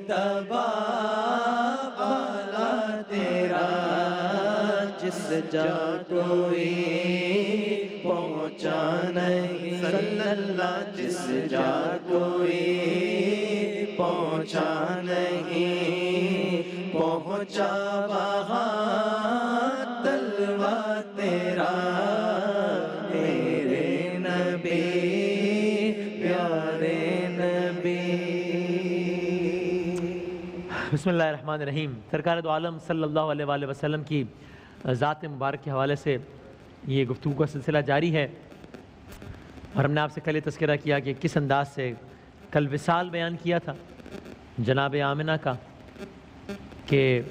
مجتبی والا تیرا، جس جا کوئی پہنچا نہیں صلی اللہ، جس جا کوئی پہنچا نہیں پہنچا وہاں طلوع تیرا، میرے نبی پیارے نبی۔ بسم اللہ الرحمن الرحیم۔ سرکار دو عالم صلی اللہ علیہ وآلہ وسلم کی ذات مبارک کے حوالے سے یہ گفتگو کا سلسلہ جاری ہے، اور ہم نے آپ سے کل یہ تذکرہ کیا کہ کس انداز سے کل وصال بیان کیا تھا جناب آمنہ کا، کہ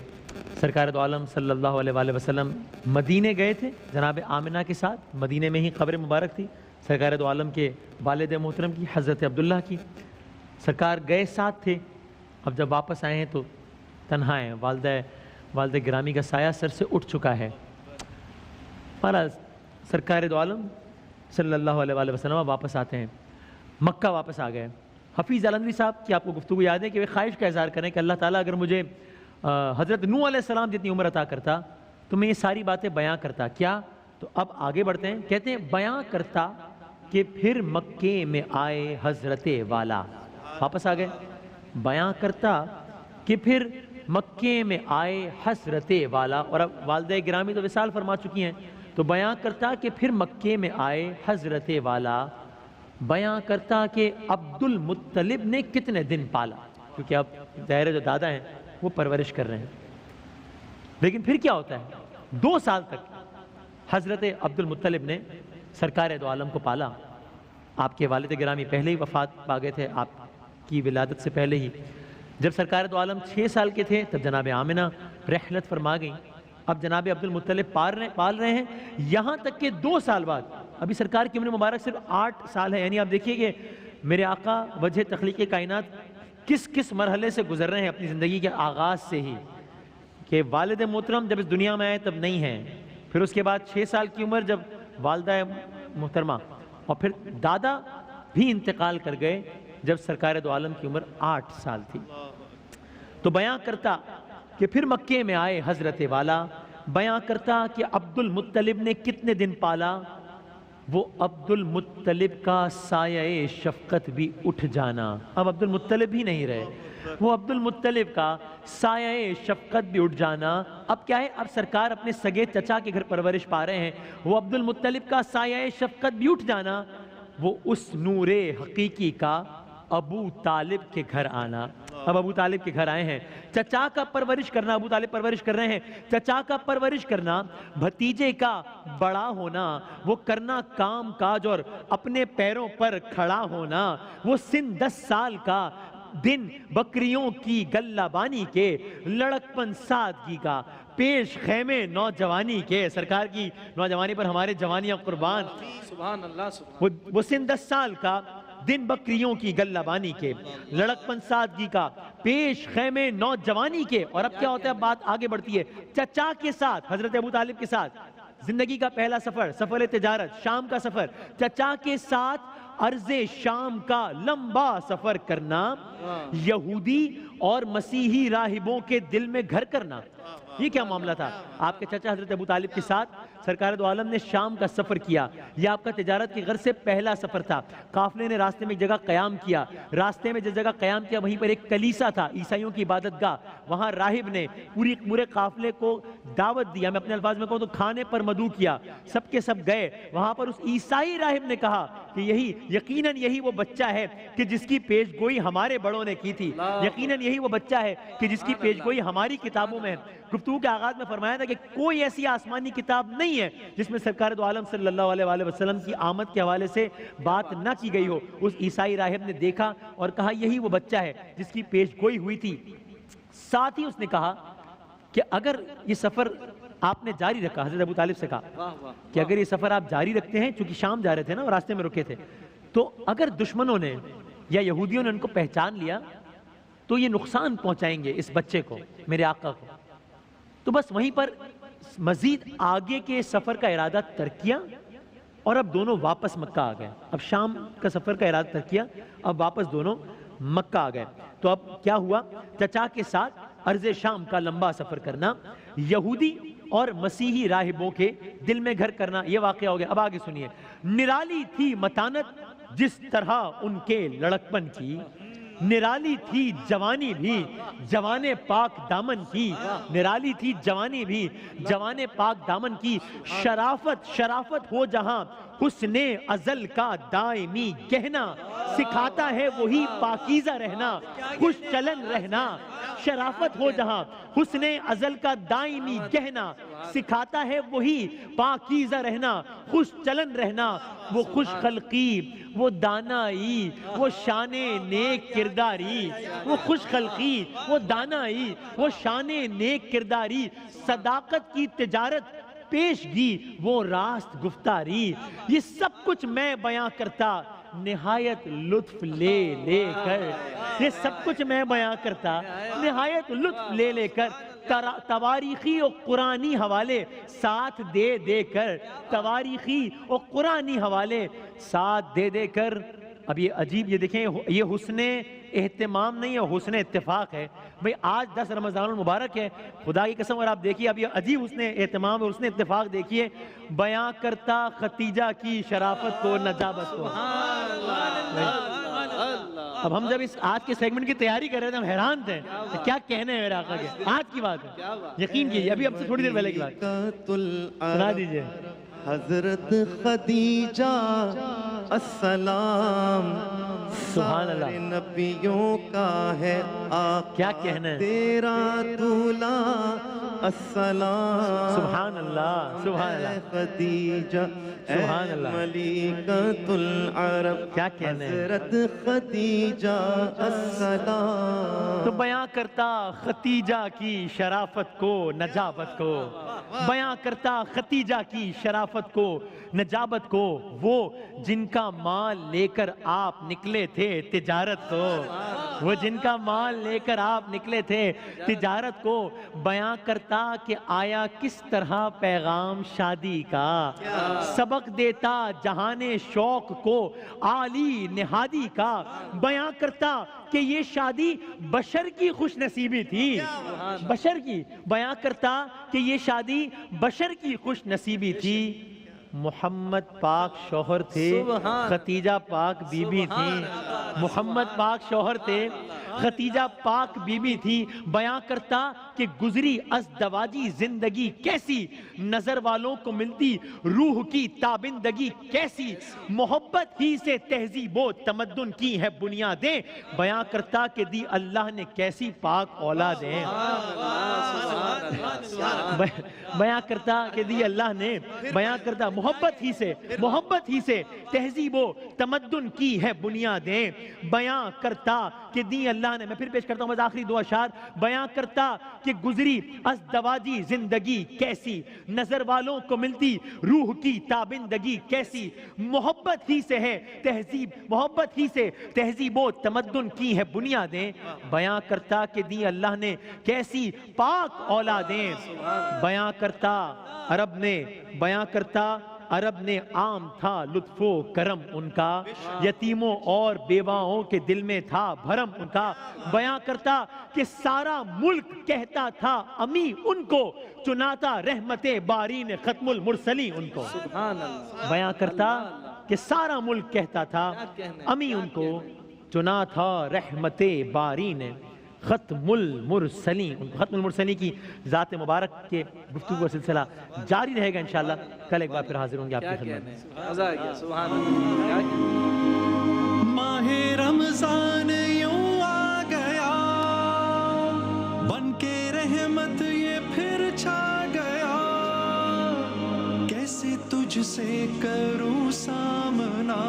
سرکار دو عالم صلی اللہ علیہ وآلہ وسلم مدینے گئے تھے جناب آمنہ کے ساتھ، مدینے میں ہی قبر مبارک تھی سرکار دو عالم کے والد محترم کی، حضرت عبداللہ کی۔ سرکار گئے ساتھ تھے، اب جب واپس آئے ہیں تو تنہا ہیں، والد گرامی کا سایہ سر سے اٹھ چکا ہے۔ مہاراج سرکار دو عالم صلی اللہ علیہ وآلہ وسلم واپس آتے ہیں، مکہ واپس آ گئے۔ حفیظ علندری صاحب کی آپ کو گفتگو یاد ہے کہ وہ خواہش کا اظہار کریں کہ اللہ تعالیٰ اگر مجھے حضرت نوح علیہ السلام جتنی عمر عطا کرتا تو میں یہ ساری باتیں بیاں کرتا۔ کیا؟ تو اب آگے بڑھتے ہیں، کہتے ہیں بیاں کرتا کہ پھر مکے میں آئے حضرت والا، واپس آ گئے، بیاں کرتا کہ پھر مکے میں آئے حضرت والا، اور اب والدہ گرامی تو وصال فرما چکی ہیں، تو بیاں کرتا کہ پھر مکے میں آئے حضرت والا، بیاں کرتا کہ عبد المطلب نے کتنے دن پالا، کیونکہ اب ظاہر جو دادا ہیں وہ پرورش کر رہے ہیں، لیکن پھر کیا ہوتا ہے 2 سال تک حضرت عبد المطلب نے سرکار دو عالم کو پالا۔ آپ کے والد گرامی پہلے ہی وفات پا گئے تھے آپ کی ولادت سے پہلے ہی۔ جب سرکار دو عالم 6 سال کے تھے تب جناب آمنہ رحلت فرما گئیں، اب جناب عبد المطلب پال رہے ہیں، یہاں تک کہ 2 سال بعد، ابھی سرکار کی عمر مبارک صرف 8 سال ہے، یعنی آپ دیکھیے کہ میرے آقا وجہ تخلیق کائنات کس مرحلے سے گزر رہے ہیں اپنی زندگی کے آغاز سے ہی، کہ والد محترم جب اس دنیا میں آئے تب نہیں ہیں، پھر اس کے بعد 6 سال کی عمر جب والدہ محترمہ، اور پھر دادا بھی انتقال کر گئے جب سرکار دو عالم کی عمر 8 سال تھی۔ تو بیاں کرتا کہ پھر مکے میں آئے حضرت والا، بیاں کرتا کہ عبد المطلب نے کتنے دن پالا، وہ عبد المطلب کا سایہ شفقت بھی اٹھ جانا، اب عبد المطلب ہی نہیں رہے، وہ عبد المطلب کا سایہ شفقت بھی اٹھ جانا۔ اب کیا ہے، اب سرکار اپنے سگے چچا کے گھر پرورش پا رہے ہیں، وہ عبد المطلب کا سایہ شفقت بھی اٹھ جانا، وہ اس نور حقیقی کا ابو طالب کے گھر آنا۔ اب ابو طالب کے گھر آئے ہیں، چچا کا پرورش کرنا، ابو طالب پرورش کر رہے ہیں، چچا کا پرورش کرنا، بھتیجے کا بڑا ہونا، وہ کرنا کام کاج اور اپنے پیروں پر کھڑا ہونا، وہ سن 10 سال کا، دن بکریوں کی گلہ بانی کے، لڑکپن سادگی کا، پیش خیمے نوجوانی کے، سرکار کی نوجوانی پر ہمارے جوانیاں قربان، سبحان اللہ، وہ سن 10 سال کا، دن بکریوں کی گلہ بانی کے، لڑکپن سادگی کا، پیش خیمے نوجوانی کے۔ اور اب کیا ہوتا ہے، بات آگے بڑھتی ہے، چچا کے ساتھ، حضرت ابو طالب کے ساتھ زندگی کا پہلا سفر تجارت، شام کا سفر، چچا کے ساتھ عرض شام کا لمبا سفر کرنا، یہودی اور مسیحی راہبوں کے دل میں گھر کرنا۔ یہ کیا معاملہ تھا، آپ کے چچا حضرت ابو طالب کے ساتھ سرکار دو عالم نے شام کا سفر کیا، یہ آپ کا تجارت کی غرض سے پہلا سفر تھا۔ قافلے نے راستے میں ایک جگہ قیام کیا، راستے میں جس جگہ قیام کیا وہیں پر ایک کلیسا تھا، عیسائیوں کی عبادت گاہ، وہاں راہب نے پورے قافلے کو دعوت دیا، میں اپنے الفاظ میں کہوں تو کھانے پر مدعو کیا، سب کے سب گئے، وہاں پر اس عیسائی راہب نے کہا کہ یقیناً یہی وہ بچہ ہے کہ جس کی پیش گوئی ہمارے بڑوں نے کی تھی، یقیناً یہی وہ بچہ ہے کہ جس کی پیش گوئی ہماری کتابوں میں ہے۔ گفتگو کے آغاز میں فرمایا تھا کہ کوئی ایسی آسمانی کتاب نہیں ہے جس میں سرکار دو عالم صلی اللہ علیہ وآلہ وسلم کی آمد کے حوالے سے بات نہ کی گئی ہو۔ اس عیسائی راہب نے دیکھا اور کہا یہی وہ بچہ ہے جس کی پیش گوئی ہوئی تھی۔ ساتھ ہی اس نے کہا کہ اگر یہ سفر آپ نے جاری رکھا، حضرت ابو طالب سے کہا کہ اگر یہ سفر آپ جاری رکھتے ہیں، چونکہ شام جا رہے تھے نا اور راستے میں رکے تھے، تو اگر دشمنوں نے یا یہودیوں نے ان کو پہچان لیا تو یہ نقصان پہنچائیں گے اس بچے کو، میرے آقا کو۔ تو بس وہیں پر مزید آگے کے سفر کا ارادہ ترک کیا اور اب دونوں واپس مکہ آ گئے۔ اب شام کا سفر کا ارادہ ترک کیا، اب واپس دونوں مکہ آ گئے۔ تو تو اب کیا ہوا؟ چچا کے ساتھ ارض شام کا لمبا سفر کرنا، یہودی اور مسیحی راہبوں کے دل میں گھر کرنا، یہ واقعہ ہو گیا۔ اب آگے سنیے، نرالی تھی متانت جس طرح ان کے لڑکپن کی، نرالی تھی جوانی بھی جوان پاک دامن کی، نرالی تھی جوانی بھی جوان پاک دامن کی، شرافت ہو جہاں حسن ازل کا دائمی گہنا، سکھاتا ہے وہی پاکیزہ رہنا، خوش چلن رہنا، شرافت ہو جہاں حسن ازل کا دائمی گہنا، سکھاتا ہے وہی پاکیزہ رہنا، خوش چلن رہنا، وہ خوش خلقی، وہ دانائی، وہ شان نیک کرداری، وہ خوش خلقی، وہ دانائی، وہ شان نیک کرداری، صداقت کی تجارت پیشگی، وہ راست گفتاری، یہ سب کچھ میں بیاں کرتا نہایت لطف لے لے کر، یہ سب کچھ میں بیاں کرتا نہایت لطف لے لے کر، تواریخی اور قرآنی حوالے ساتھ دے دے کر، تواریخی اور قرآنی حوالے ساتھ دے دے کر۔ اب یہ عجیب، یہ دیکھیں، یہ حسن اہتمام نہیں ہے، حسن اتفاق ہے۔ بھئی آج 10 رمضان المبارک ہے، خدا کی قسم اور آپ دیکھیے اب یہ عجیب حسن اہتمام اور حسن اتفاق دیکھیے، بیاں کرتا ختیجہ کی شرافت کو، نجابت کو۔ اب ہم جب اس آج کے سیگمنٹ کی تیاری کر رہے تھے ہم حیران تھے کہ کیا کہنے ہیں میرے آقا کے، آج کی بات ہے، یقین کیجئے ابھی ہم سے تھوڑی دیر پہلے کی بات سنا دیجئے۔ حضرت خدیجہ السلام، سبحان اللہ، سارے نبیوں کا ہے آقا کیا کہنا ہے، تیرا دولہ السلام، سبحان اللہ، سبحان اللہ، خدیجہ سبحان اللہ، ملکۃ العرب، کیا کہنا ہے، حضرت خدیجہ السلام۔ تو بیاں کرتا ختیجہ کی شرافت کو، نجابت کو، بیاں کرتا ختیجہ کی شرافت کو، نجابت کو، وہ جن کا مال لے کر آپ نکلے تھے تجارت کو، وہ جن کا مال لے کر آپ نکلے تھے تجارت کو، بیاں کرتا کہ آیا کس طرح پیغام شادی کا، سبق دیتا جہان شوق کو عالی نہادی کا، بیاں کرتا کہ یہ شادی بشر کی خوش نصیبی تھی، بشر کی، بیاں کرتا کہ یہ شادی بشر کی خوش نصیبی تھی، محمد پاک شوہر تھے، ختیجہ پاک بی بی تھی، محمد پاک شوہر تھے، ختیجہ پاک بی بی تھی، بیاں کرتا کہ گزری ازدواجی زندگی کیسی، نظر والوں کو ملتی روح کی تابندگی کیسی، محبت ہی سے تہذیب و تمدن کی ہے بنیادیں، بیاں کرتا کہ دی اللہ نے کیسی پاک اولادیں، بیاں کرتا کہ دی اللہ نے، بیاں کرتا محبت ہی سے تہذیب و تمدن کی ہے بنیادیں، بیاں کرتا کہ دی اللہ نے، میں پھر پیش کرتا ہوں بس آخری دو اشعار، بیاں کرتا کہ گزری ازدواجی زندگی کیسی، نظر والوں کو ملتی روح کی تابندگی کیسی، محبت ہی سے تہذیب و تمدن کی ہے بنیادیں، بیاں کرتا کہ دی اللہ نے کیسی پاک اولادیں، بیاں کرتا عرب نے عام تھا لطف و کرم ان کا، یتیموں اور بیواؤں کے دل میں تھا بھرم ان کا، بیاں کرتا کہ سارا ملک کہتا تھا امی ان کو، چناتا رحمت باری نے ختم المرسلین ان کو، بیاں کرتا کہ سارا ملک کہتا تھا امی ان کو، چنا تھا رحمت باری نے ختم المرسلین، ختم المرسلین کی ذات مبارک کے گفتگو کا سلسلہ جاری رہے گا انشاءاللہ، کل ایک بار پھر حاضر ہوں گے آپ کی خدمت میں۔ ماہ رمضان یوں آ گیا، بن کے رحمت یہ پھر چھا گیا، کیسے تجھ سے کروں سامنا،